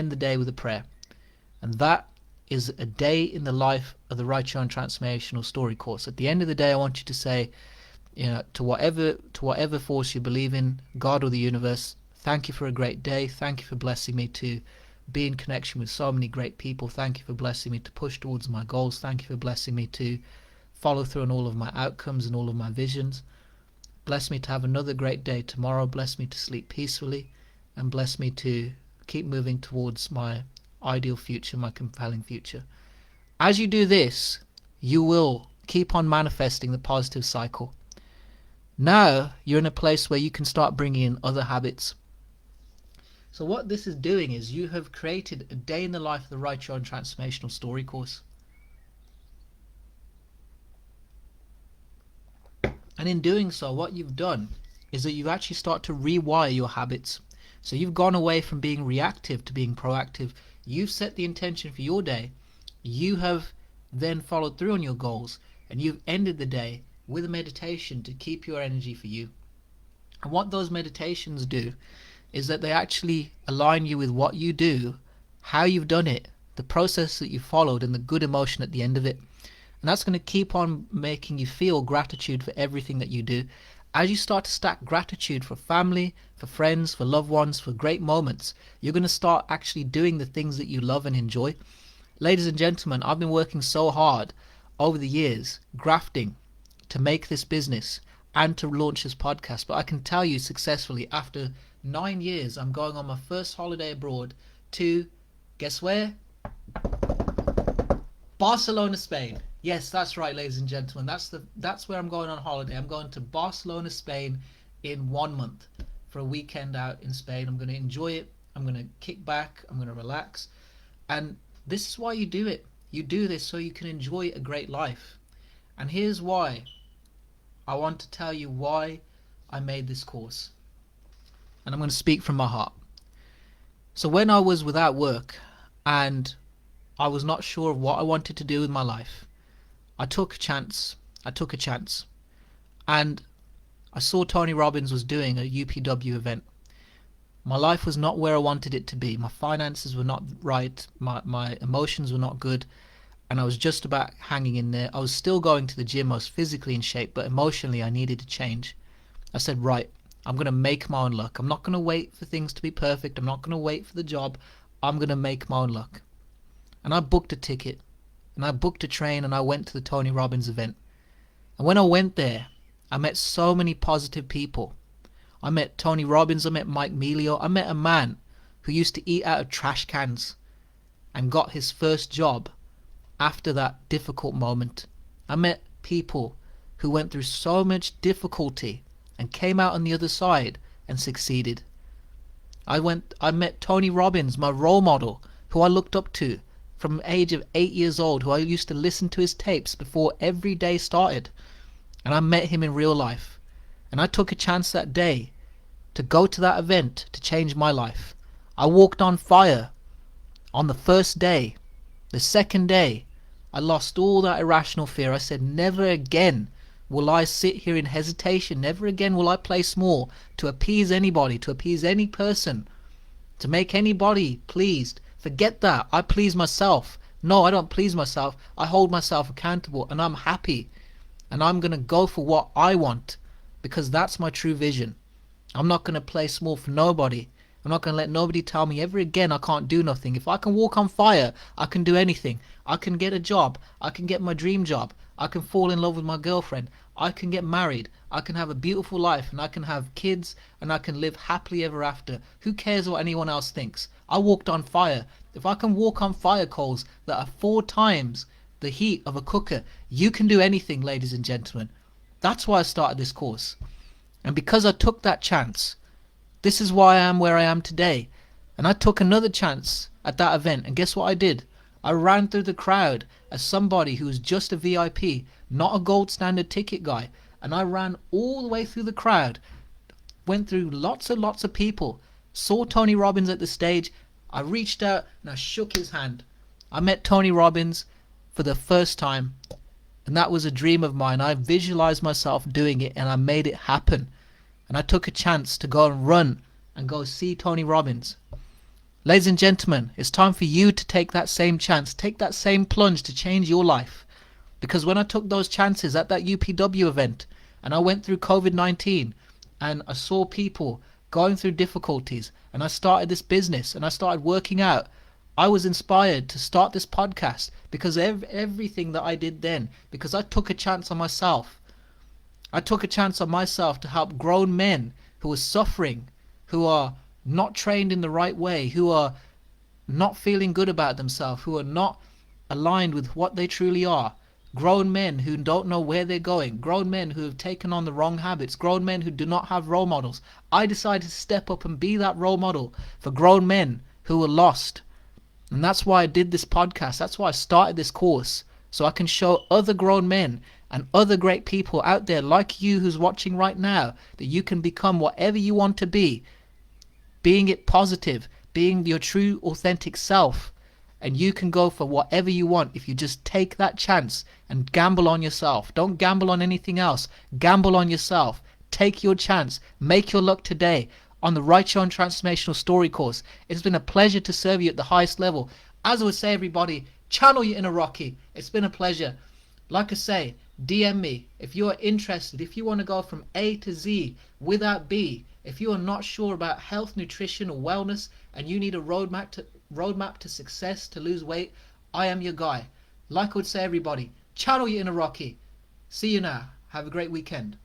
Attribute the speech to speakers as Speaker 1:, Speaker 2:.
Speaker 1: end the day with a prayer. And that is a day in the life of the Write Your Own Transformational Story course. At the end of the day, I want you to say, to whatever force you believe in, God or the universe, thank you for a great day. Thank you for blessing me to be in connection with so many great people. Thank you for blessing me to push towards my goals. Thank you for blessing me to follow through on all of my outcomes and all of my visions. Bless me to have another great day tomorrow. Bless me to sleep peacefully, and bless me to keep moving towards my ideal future, my compelling future. As you do this, you will keep on manifesting the positive cycle. Now you're in a place where you can start bringing in other habits. So what this is doing is you have created a day in the life of the Write Your Own Transformational Story course. And in doing so, what you've done is that you've actually started to rewire your habits. So you've gone away from being reactive to being proactive. You've set the intention for your day. You have then followed through on your goals, and you've ended the day with a meditation to keep your energy for you. And what those meditations do is that they actually align you with what you do, how you've done it, the process that you followed, and the good emotion at the end of it. And that's going to keep on making you feel gratitude for everything that you do. As you start to stack gratitude for family, for friends, for loved ones, for great moments, you're going to start actually doing the things that you love and enjoy. Ladies and gentlemen, I've been working so hard over the years, grafting, to make this business and to launch this podcast. But I can tell you successfully, after 9 years, I'm going on my first holiday abroad to, guess where? Barcelona, Spain. Yes, that's right, ladies and gentlemen. That's where I'm going on holiday. I'm going to Barcelona, Spain in 1 month for a weekend out in Spain. I'm going to enjoy it. I'm going to kick back. I'm going to relax. And this is why you do it. You do this so you can enjoy a great life. And here's why. I want to tell you why I made this course. And I'm going to speak from my heart. So when I was without work and I was not sure of what I wanted to do with my life, I took a chance. And I saw Tony Robbins was doing a UPW event. My life was not where I wanted it to be. My finances were not right. My emotions were not good. And I was just about hanging in there. I was still going to the gym. I was physically in shape, but emotionally I needed to change. I said, right, I'm going to make my own luck. I'm not going to wait for things to be perfect. I'm not going to wait for the job. I'm going to make my own luck. And I booked a ticket. And I booked a train, and I went to the Tony Robbins event. And when I went there, I met so many positive people. I met Tony Robbins. I met Mike Melio. I met a man who used to eat out of trash cans and got his first job after that difficult moment. I met people who went through so much difficulty and came out on the other side and succeeded. I met Tony Robbins, my role model, who I looked up to from the age of 8 years old, who I used to listen to his tapes before every day started. And I met him in real life. And I took a chance that day to go to that event to change my life. I walked on fire on the first day. The second day, I lost all that irrational fear. I said, never again will I sit here in hesitation. Never again will I play small to appease anybody, to appease any person, to make anybody pleased. Forget that. I please myself. No, I don't please myself. I hold myself accountable, and I'm happy. And I'm going to go for what I want, because that's my true vision. I'm not going to play small for nobody. I'm not going to let nobody tell me ever again I can't do nothing. If I can walk on fire, I can do anything. I can get a job. I can get my dream job. I can fall in love with my girlfriend. I can get married. I can have a beautiful life, and I can have kids, and I can live happily ever after. Who cares what anyone else thinks? I walked on fire. If I can walk on fire coals that are 4 times the heat of a cooker, you can do anything, ladies and gentlemen. That's why I started this course. And because I took that chance, this is why I am where I am today. And I took another chance at that event, and guess what I did? I ran through the crowd as somebody who was just a VIP, not a gold standard ticket guy. And I ran all the way through the crowd, went through lots and lots of people, saw Tony Robbins at the stage. I reached out and I shook his hand. I met Tony Robbins for the first time, and that was a dream of mine. I visualized myself doing it, and I made it happen. And I took a chance to go and run and go see Tony Robbins. Ladies and gentlemen, it's time for you to take that same chance, take that same plunge to change your life. Because when I took those chances at that UPW event and I went through COVID-19 and I saw people going through difficulties and I started this business and I started working out, I was inspired to start this podcast because of everything that I did then, because I took a chance on myself. I took a chance on myself to help grown men who are suffering, who are not trained in the right way, who are not feeling good about themselves, who are not aligned with what they truly are. Grown men who don't know where they're going, grown men who have taken on the wrong habits, grown men who do not have role models. I decided to step up and be that role model for grown men who were lost. And that's why I did this podcast. That's why I started this course, so I can show other grown men and other great people out there like you who's watching right now that you can become whatever you want to be, being it positive, being your true authentic self. And you can go for whatever you want if you just take that chance and gamble on yourself. Don't gamble on anything else. Gamble on yourself. Take your chance. Make your luck today on the Write Your Own Transformational Story course. It's been a pleasure to serve you at the highest level. As I would say, everybody, channel your inner Rocky. It's been a pleasure. Like I say, DM me if you are interested, if you want to go from A to Z without B, if you are not sure about health, nutrition or wellness and you need a roadmap to success to lose weight, I am your guy. Like I would say, everybody, channel your inner Rocky. See you now. Have a great weekend.